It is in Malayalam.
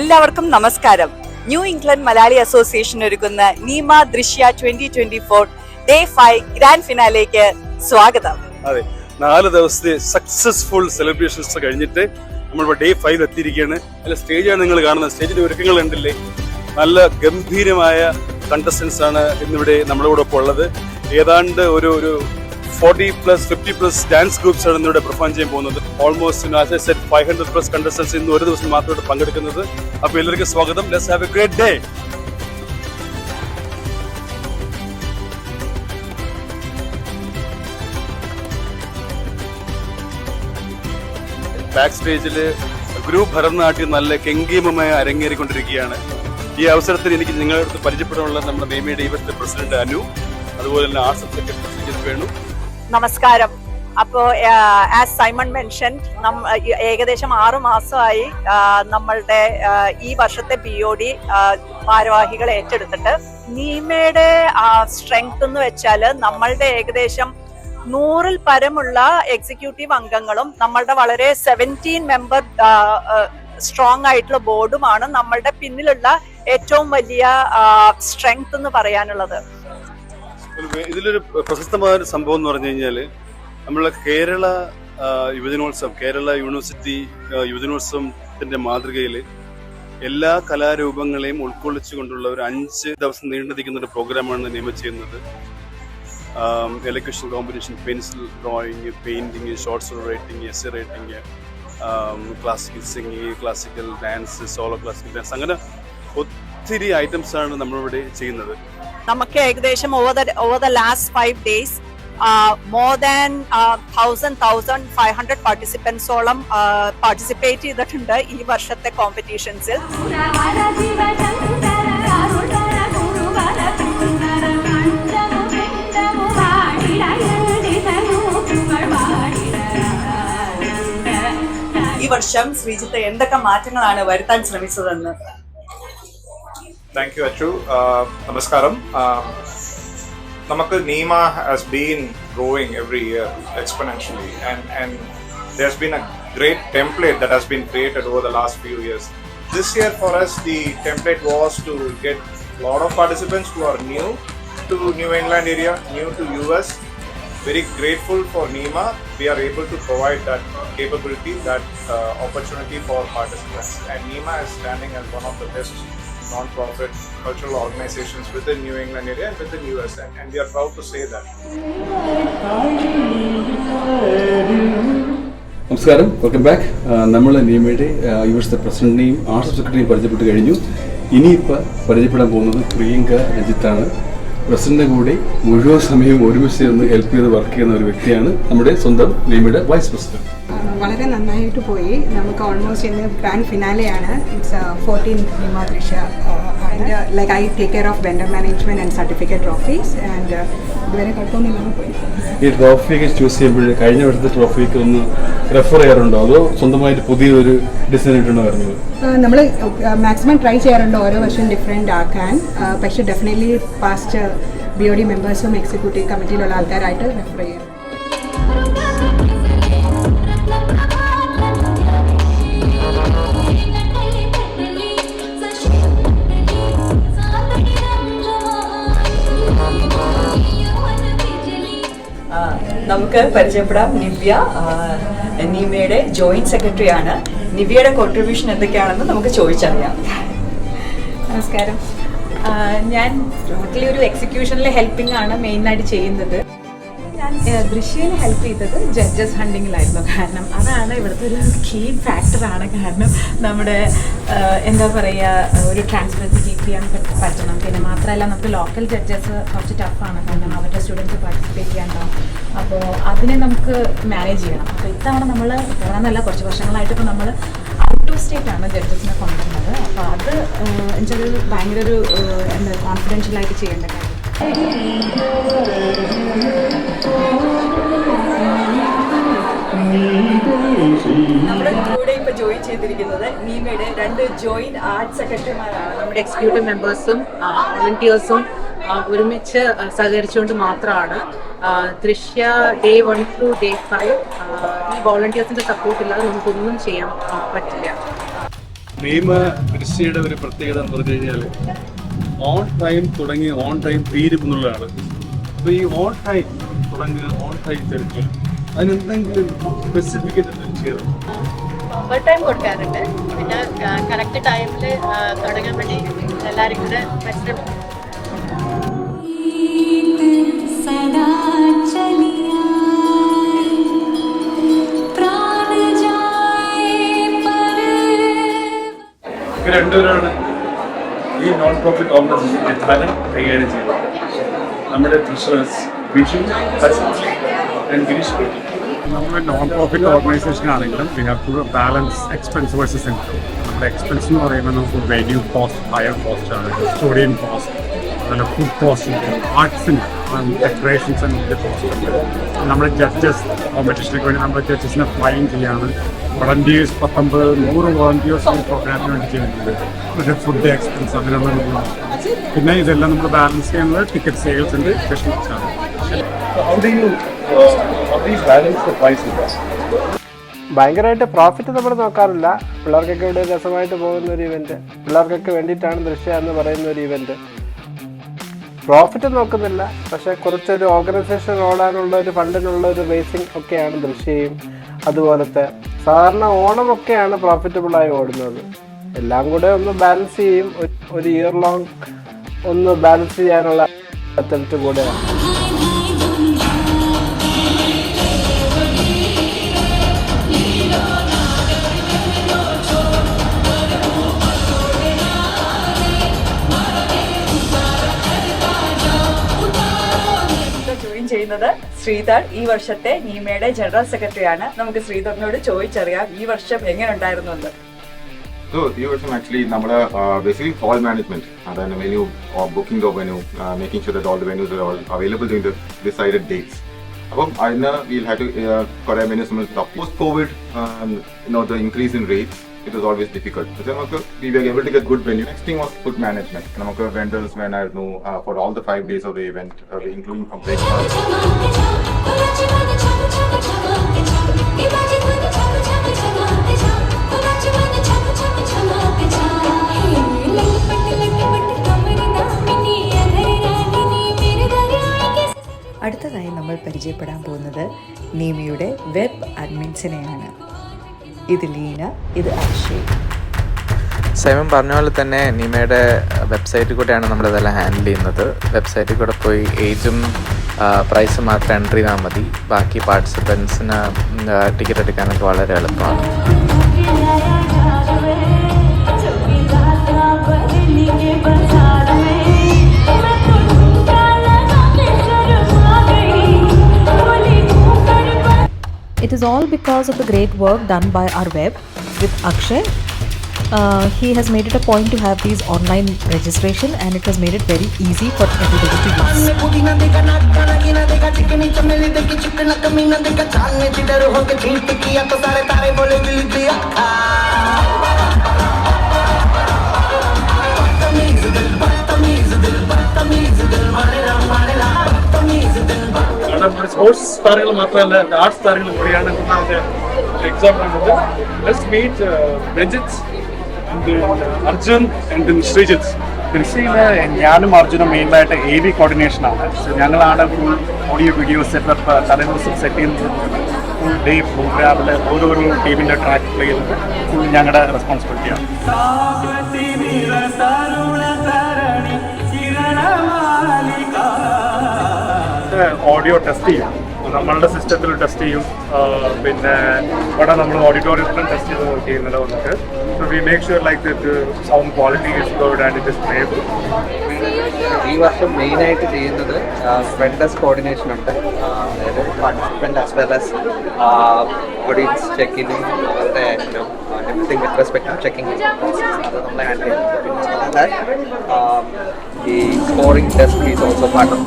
എല്ലാവർക്കും നമസ്കാരം. ന്യൂ ഇംഗ്ലണ്ട് മലയാളി അസോസിയേഷൻ ഒരുക്കുന്ന നീമ ദൃശ്യ 2024 ഡേ 5 ഗ്രാൻഡ് ഫിനാലേക്ക് സ്വാഗതം. അതെ, 4 ദിവസത്തെ സക്സസ്ഫുൾ സെലിബ്രേഷൻസ് കഴിഞ്ഞിട്ട് നമ്മൾ ഡേ 5 എത്തിയിരിക്കുകയാണ്. അല്ല, സ്റ്റേജാണ് നിങ്ങൾ കാണുന്നത്. സ്റ്റേജിന്റെ ഒരുക്കങ്ങൾ കണ്ടില്ലേ? നല്ല ഗംഭീരമായ കണ്ടസ്റ്റൻസ് ആണ് ഇന്നിവിടെ നമ്മുടെ കൂടെ ഒപ്പം ഉള്ളത്. ഏതാണ്ട് ഒരു 40+50+ ഡാൻസ് ഗ്രൂപ്പ്സ് ആണ് ഇന്നിവിടെ പെർഫോം ചെയ്യാൻ പോകുന്നത്. ഓൾമോസ്റ്റ് 500+ കണ്ടസ്റ്റൻസ് ഇന്ന് ഒരു ദിവസം മാത്രമായിട്ട് പങ്കെടുക്കുന്നത്. അപ്പോൾ എല്ലാവർക്കും സ്വാഗതം. Let's have A great day. Back സ്റ്റേജിൽ ഗ്രൂപ്പ് ഭരതനാട്യം നല്ല കെങ്കേമമായി അരങ്ങേറിക്കൊണ്ടിരിക്കുകയാണ്. ഈ അവസരത്തിൽ എനിക്ക് നിങ്ങളുടെ അടുത്ത് പരിചയപ്പെടാനുള്ള നമ്മുടെ നീമയുടെ ഈ വർഷത്തെ പ്രസിഡന്റ് അനു, അതുപോലെ തന്നെ ആർട്സ് സെക്രട്ടറി വേണു. നമസ്കാരം. അപ്പോ ആസ് സൈമൺ മെൻഷൻ, ഏകദേശം 6 മാസമായി നമ്മളുടെ ഈ വർഷത്തെ BOD ഭാരവാഹികൾ ഏറ്റെടുത്തിട്ട്. നീമയുടെ സ്ട്രെങ്ത് എന്ന് വെച്ചാല് നമ്മളുടെ ഏകദേശം 100-ൽ പരമുള്ള എക്സിക്യൂട്ടീവ് അംഗങ്ങളും നമ്മളുടെ വളരെ 17 മെമ്പർ സ്ട്രോങ് ആയിട്ടുള്ള ബോർഡുമാണ് നമ്മളുടെ പിന്നിലുള്ള ഏറ്റവും വലിയ സ്ട്രെങ്ത് എന്ന് പറയാനുള്ളത്. ഇതിലൊരു പ്രശസ്തമായ ഒരു സംഭവം എന്ന് പറഞ്ഞു കഴിഞ്ഞാൽ, നമ്മളെ കേരള യുവജനോത്സവം, കേരള യൂണിവേഴ്സിറ്റി യുവജനോത്സവത്തിന്റെ മാതൃകയിൽ എല്ലാ കലാരൂപങ്ങളെയും ഉൾക്കൊള്ളിച്ചുകൊണ്ടുള്ള ഒരു 5 ദിവസം നീണ്ടു നിൽക്കുന്ന ഒരു പ്രോഗ്രാമാണ് നിയമം ചെയ്യുന്നത്. Elocution competition, pencil drawing, painting, short story writing, essay writing, classical singing, classical dance, solo classical dance, അങ്ങനെ ഒത്തിരി ഐറ്റംസ് ആണ് നമ്മളിവിടെ ചെയ്യുന്നത്. നമുക്ക് ഏകദേശം over the last 5 days more than 1,500 പാർട്ടിസിപ്പൻസോളം participate ചെയ്തിട്ടുണ്ട് ഈ വർഷത്തെ കോമ്പറ്റീഷൻസിൽ. ഈ വർഷം ശ്രീജിത്ത് എന്തൊക്കെ മാറ്റങ്ങളാണ് വരുത്താൻ ശ്രമിച്ചതെന്ന്? Thank you, Achu. Namaskaram. Namakku NEMA has been growing every year exponentially, and there's been a great template that has been created over the last few years. This year for us, the template was to get a lot of participants who are new to New England area, new to US. Very grateful for NEMA. We are able to provide that capability, that opportunity for participants, and NEMA is standing as one of the best non-profit cultural organizations within New England area and within US, and we are proud to say that. നമസ്കാരം, വെൽക്കം ബാക്ക്. നമ്മൾ നീമയുടെ ഈ വർഷത്തെ പ്രസിഡന്റിനെയും ആർട്സ് സെക്രട്ടറിയും പരിചയപ്പെട്ട് കഴിഞ്ഞു. ഇനിയിപ്പോൾ പരിചയപ്പെടാൻ പോകുന്നത് പ്രിയങ്ക രഞ്ജിത്താണ്. പ്രസിഡന്റിന്റെ കൂടെ മുഴുവൻ സമയം ഒരുമിച്ച് ചേർന്ന് ഹെൽപ്പ് ചെയ്ത് വർക്ക് ചെയ്യുന്ന ഒരു വ്യക്തിയാണ് നമ്മുടെ സ്വന്തം നീമയുടെ വൈസ് പ്രസിഡന്റ്. വളരെ നന്നായിട്ട് പോയി. നമുക്ക് ഓൾമോസ്റ്റ് ഇന്ന് ഗ്രാൻഡ് ഫിനാലെയാണ്. ഇറ്റ്സ് 14 നീമ ദൃശ്യ. Like I take care of vendor management and certificate trophies, and ഇതുവരെ കുഴപ്പമൊന്നുമില്ലാതെ പോയി. ഈ ട്രോഫിയൊക്കെ ചൂസ് ചെയ്യുമ്പോൾ കഴിഞ്ഞ വർഷത്തെ ട്രോഫിക്ക് ഒന്ന് റെഫർ ചെയ്യാറുണ്ടോ, അതോ സ്വന്തമായിട്ട് പുതിയൊരു ഡിസൈൻ ഇട്ടുണ്ടോ വരുന്നത്? നമ്മൾ മാക്സിമം ട്രൈ ചെയ്യാറുണ്ട് ഓരോ വർഷം ഡിഫറെൻ്റ് ആക്കാൻ. പക്ഷേ ഡെഫിനറ്റ്ലി പാസ്റ്റ് BOD മെമ്പേഴ്സും എക്സിക്യൂട്ടീവ് കമ്മിറ്റിയിലുള്ള ആൾക്കാരായിട്ട് റെഫർ ചെയ്യും. നമുക്ക് പരിചയപ്പെടാം. നിവ്യ നീമയുടെ ജോയിന്റ് സെക്രട്ടറി ആണ്. നിവ്യയുടെ കോൺട്രിബ്യൂഷൻ എന്തൊക്കെയാണെന്ന് നമുക്ക് ചോദിച്ചറിയാം. നമസ്കാരം. ഞാൻ ടോട്ടലി ഒരു എക്സിക്യൂഷനിലെ ഹെൽപ്പിംഗ് ആണ് മെയിനായിട്ട് ചെയ്യുന്നത്. ഞാൻ ദൃശ്യയിൽ ഹെൽപ്പ് ചെയ്തത് ജഡ്ജസ് ഹണ്ടിങ്ങിലായിരുന്നു. കാരണം അതാണ് ഇവിടുത്തെ ഒരു കീ ഫാക്ടറാണ്. കാരണം നമ്മുടെ എന്താ പറയുക, ഒരു ട്രാൻസ്പെറൻസി കീപ്പ് ചെയ്യാൻ പറ്റണം. പിന്നെ മാത്രമല്ല, നമുക്ക് ലോക്കൽ ജഡ്ജസ് കുറച്ച് ടഫാണ്. കാരണം അവരുടെ സ്റ്റുഡൻസ് പാർട്ടിസിപ്പേറ്റ് ചെയ്യാനുണ്ടാവും. അപ്പോൾ അതിനെ നമുക്ക് മാനേജ് ചെയ്യണം. അപ്പോൾ ഇത്തവണ നമ്മൾ ഇത്തവണ കുറച്ച് വർഷങ്ങളായിട്ട് ഇപ്പോൾ നമ്മൾ ഔട്ട് ഓഫ് സ്റ്റേറ്റ് ആണ് ജഡ്ജസിനെ കൊണ്ടുവരുന്നത്. അപ്പോൾ അത് എന്നുവെച്ചാൽ ഭയങ്കര ഒരു എന്താ കോൺഫിഡൻഷ്യലായിട്ട് ചെയ്യേണ്ട കാര്യം. നമ്മുടെ കൂടെ ഇപ്പൊ ജോയിൻ ചെയ്തിരിക്കുന്നത് നീമയുടെ 2 ജോയിന്റ് ആർട്ട് സെക്രട്ടറിമാരാണ്. നമ്മുടെ എക്സിക്യൂട്ടീവ് മെമ്പേഴ്സും വോളണ്ടിയേഴ്സും ഒരുമിച്ച് സഹകരിച്ചുകൊണ്ട് മാത്രമാണ് ദൃശ്യ ഡേ 1 through day 5 ഈ വോളണ്ടിയേഴ്സിന്റെ സപ്പോർട്ട് ഇല്ലാതെ നമുക്കൊന്നും ചെയ്യാൻ പറ്റില്ല. നിയമ ദൃശ്യയുടെ ഒരു പ്രത്യേകത എന്ന് പറഞ്ഞു കഴിഞ്ഞാൽ ഓൺ ടൈം തുടങ്ങി ഓൺ ടൈം തീരും എന്നുള്ളതാണ്. അപ്പോൾ ഈ ഓൺ ടൈം തുടങ്ങുക, ഓൺ ടൈം തീർക്കുക, അതിനെന്തെങ്കിലും സ്പെസിഫിക്കറ്റ് ചെയ്തു? ഓവർ ടൈം കൊടുക്കാറുണ്ട്. പിന്നെ കറക്റ്റ് ടൈമിൽ തുടങ്ങാൻ വേണ്ടി എല്ലാവരും കൂടെ പരിശ്രമിക്കും. രണ്ടുപേരാണ് ഈ നോൺ പ്രോഫിറ്റ് ഓർഗനൈസേഷന്റെ ധനം കൈകാര്യം ചെയ്യുന്നത്. നമ്മുടെ ട്രഷറേഴ്സ് ബിജു ആൻഡ് ഗിരീഷ്. നമ്മൾ നോൺ പ്രോഫിറ്റ് ഓർഗനൈസേഷൻ ആണെങ്കിലും we have to balance expense versus income. നമ്മുടെ എക്സ്പെൻസ് എന്ന് പറയുമ്പോൾ നമുക്ക് വെന്യൂ കോസ്റ്റ്, ഹയർ കോസ്റ്റ് ആണ്, കസ്റ്റോഡിയൻ കോസ്റ്റ്, അതുപോലെ ഫുഡ് കോസ്റ്റ് ഉണ്ട്, ആർട്സിന് ഡെക്കറേഷൻസ് ആൻഡ് കോസ്റ്റ് ഉണ്ട്. നമ്മുടെ ജഡ്ജസ് കോമ്പറ്റീഷനൊക്കെ വേണ്ടി നമ്മുടെ ജഡ്ജസിനെ ഫൈൻ ചെയ്യാണ്. വളണ്ടിയേഴ്സ് 100 വളണ്ടിയേഴ്സ് ഈ പ്രോഗ്രാമിന് വേണ്ടി ചെയ്യുന്നുണ്ട്. ഒരു ഫുഡ് എക്സ്പെൻസ് അങ്ങനെയുള്ള. പിന്നെ ഇതെല്ലാം നമ്മൾ ബാലൻസ് ചെയ്യുന്നത് ടിക്കറ്റ് സെയിൽസ് ഉണ്ട്, ഫെസ്റ്റിവൽസ് ആണ്. ഭയങ്കരമായിട്ട് പ്രോഫിറ്റ് നമ്മൾ നോക്കാറില്ല. പിള്ളേർക്കൊക്കെ ഇവിടെ രസമായിട്ട് പോകുന്ന ഒരു ഇവൻറ്റ്, പിള്ളേർക്കൊക്കെ വേണ്ടിയിട്ടാണ് ദൃശ്യ എന്ന് പറയുന്ന ഒരു ഇവൻറ്റ്. പ്രോഫിറ്റ് നോക്കുന്നില്ല, പക്ഷേ കുറച്ചൊരു ഓർഗനൈസേഷൻ ഓടാനുള്ള ഒരു ഫണ്ടിനുള്ള ഒരു ബേസിങ് ഒക്കെയാണ് ദൃശ്യയും. അതുപോലത്തെ സാധാരണ ഓണമൊക്കെയാണ് പ്രോഫിറ്റബിളായി ഓടുന്നത്. എല്ലാം കൂടെ ഒന്ന് ബാലൻസ് ചെയ്യും. ഒരു ഇയർ ലോങ് ഒന്ന് ബാലൻസ് ചെയ്യാനുള്ള അറ്റംപ്റ്റ് കൂടെയാണ്. ചെയ്യുന്നത് ശ്രീധർ ഈ വർഷത്തെ നീമയുടെ ജനറൽ സെക്രട്ടറി ആണ്. നമുക്ക് ശ്രീധറിനോട് ചോദിച്ചറിയാം ഈ വർഷം എങ്ങനെ ഉണ്ടായിരുന്നു എന്ന്. So, ഈ വർഷം ആക്ച്വലി നമ്മുടെ ബേസിക്കലി ഹോൾ മാനേജ്മെന്റ്, അതാണ് venue, booking of venue, making sure that all the venues are available during the decided dates. അപ്പം അതിന് വീൽ ഹാവ് ടു കുറേ വെന്യൂസ് നമ്മൾ post Covid the increase in rates. It was always difficult. So we were able to get good venue. Next thing was food management. നമുക്ക് vendors വേണമായിരുന്നു for all the 5 days of the event, including from breakfast. അടുത്തതായി നമ്മൾ പരിചയപ്പെടാൻ പോകുന്നത് നീമയുടെ വെബ് അഡ്മിൻസിനെയാണ്. ഇത് ലീന, ഇത് അക്ഷയ്. സൈമൺ പറഞ്ഞ പോലെ തന്നെ നീമയുടെ വെബ്സൈറ്റിൽ കൂടെയാണ് നമ്മളിതെല്ലാം ഹാൻഡിൽ ചെയ്യുന്നത്. വെബ്സൈറ്റിൽ കൂടെ പോയി ഏജും പ്രൈസും മാത്രം എൻട്രി ചെയ്താൽ മതി. ബാക്കി പാർട്ടിസിപ്പൻസിന് ടിക്കറ്റ് എടുക്കാനൊക്കെ വളരെ എളുപ്പമാണ്. It is all because of the great work done by our web with Akshay. He has made it a point to have these online registration, and it has made it very easy for everybody to use. Sports താരങ്ങൾ മാത്രമല്ല, ആർട്സ് താരങ്ങൾ കൂടിയാണ് ഒന്നാമത്തെ example. Let's meet Rajith, Arjun and Sreejith. കൃഷിയിൽ ഞാനും അർജുനും മെയിനായിട്ട് AV കോർഡിനേഷനാണ്. ഞങ്ങളാണ് ഫുൾ ഓഡിയോ വീഡിയോ സെറ്റപ്പ് തലേദിവസം സെറ്റ് ചെയ്യുന്നത്. ഫുൾ ഡേ പ്രോഗ്രാമിൽ ഓരോരോ ടീമിൻ്റെ ട്രാക്ക് പ്ലേ ചെയ്യുന്നത് ഫുൾ ഞങ്ങളുടെ റെസ്പോൺസിബിലിറ്റിയാണ്. ഓഡിയോ ടെസ്റ്റ് ചെയ്യും, നമ്മളുടെ സിസ്റ്റത്തിൽ ടെസ്റ്റ് ചെയ്യും. പിന്നെ ഇവിടെ നമ്മൾ ഓഡിറ്റോറിയത്തിലും ടെസ്റ്റ് ചെയ്ത് ചെയ്യുന്നത് വന്നിട്ട് we make sure like sound quality is good and it is playable. ഈ വർഷം മെയിനായിട്ട് ചെയ്യുന്നത് ഫ്രണ്ട് ഡെസ്ക് കോർഡിനേഷൻ ഉണ്ട്. അതായത് participant as well as audience ചെക്കിനും അവരുടെ everything with respect to checking അത് നമ്മൾ ഹാൻഡിൽ ചെയ്യുന്നത്. പിന്നെ ഈ scoring desk is also part of